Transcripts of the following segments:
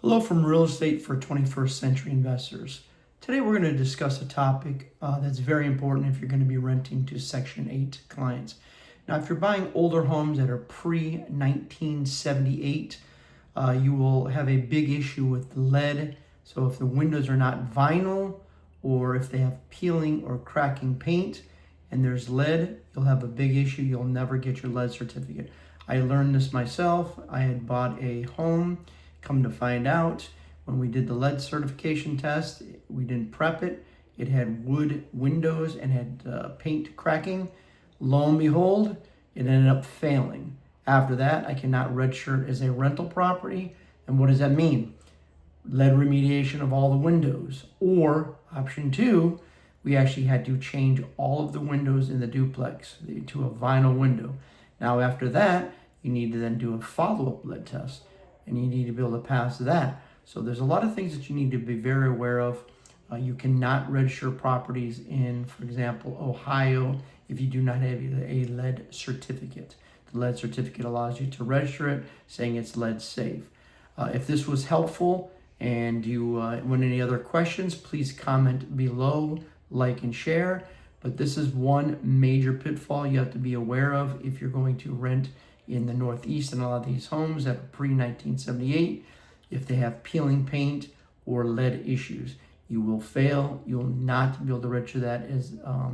Hello from Real Estate for 21st Century Investors. Today we're going to discuss a topic that's very important if you're going to be renting to Section 8 clients. Now, if you're buying older homes that are pre-1978, you will have a big issue with lead. So if the windows are not vinyl or if they have peeling or cracking paint and there's lead, you'll have a big issue. You'll never get your lead certificate. I learned this myself. I had bought a home. Come to find out, when we did the lead certification test, we didn't prep it. It had wood windows and had paint cracking. Lo and behold, it ended up failing. After that, I cannot redshirt as a rental property. And what does that mean? Lead remediation of all the windows. Or option two, we actually had to change all of the windows in the duplex to a vinyl window. Now after that, you need to then do a follow-up lead test. And you need to be able to pass that. So there's a lot of things that you need to be very aware of. You cannot register properties in, for example, Ohio if you do not have a lead certificate. The lead certificate allows you to register it, saying it's lead safe. If this was helpful and you want any other questions, please comment below, like and share. But this is one major pitfall you have to be aware of if you're going to rent in the Northeast. And a lot of these homes that are pre-1978, if they have peeling paint or lead issues, you will fail. You will not be able to register that as a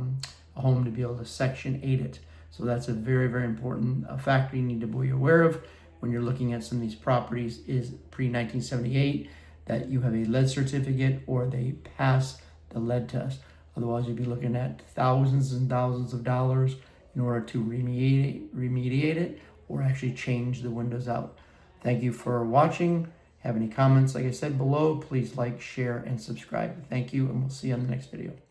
home to be able to Section 8 it. So that's a very, very important factor you need to be aware of when you're looking at some of these properties is pre-1978, that you have a lead certificate or they pass the lead test. Otherwise, you'd be looking at thousands and thousands of dollars in order to remediate it or actually change the windows out. Thank you for watching. Have any comments, like I said below, please like, share, and subscribe. Thank you, and we'll see you on the next video.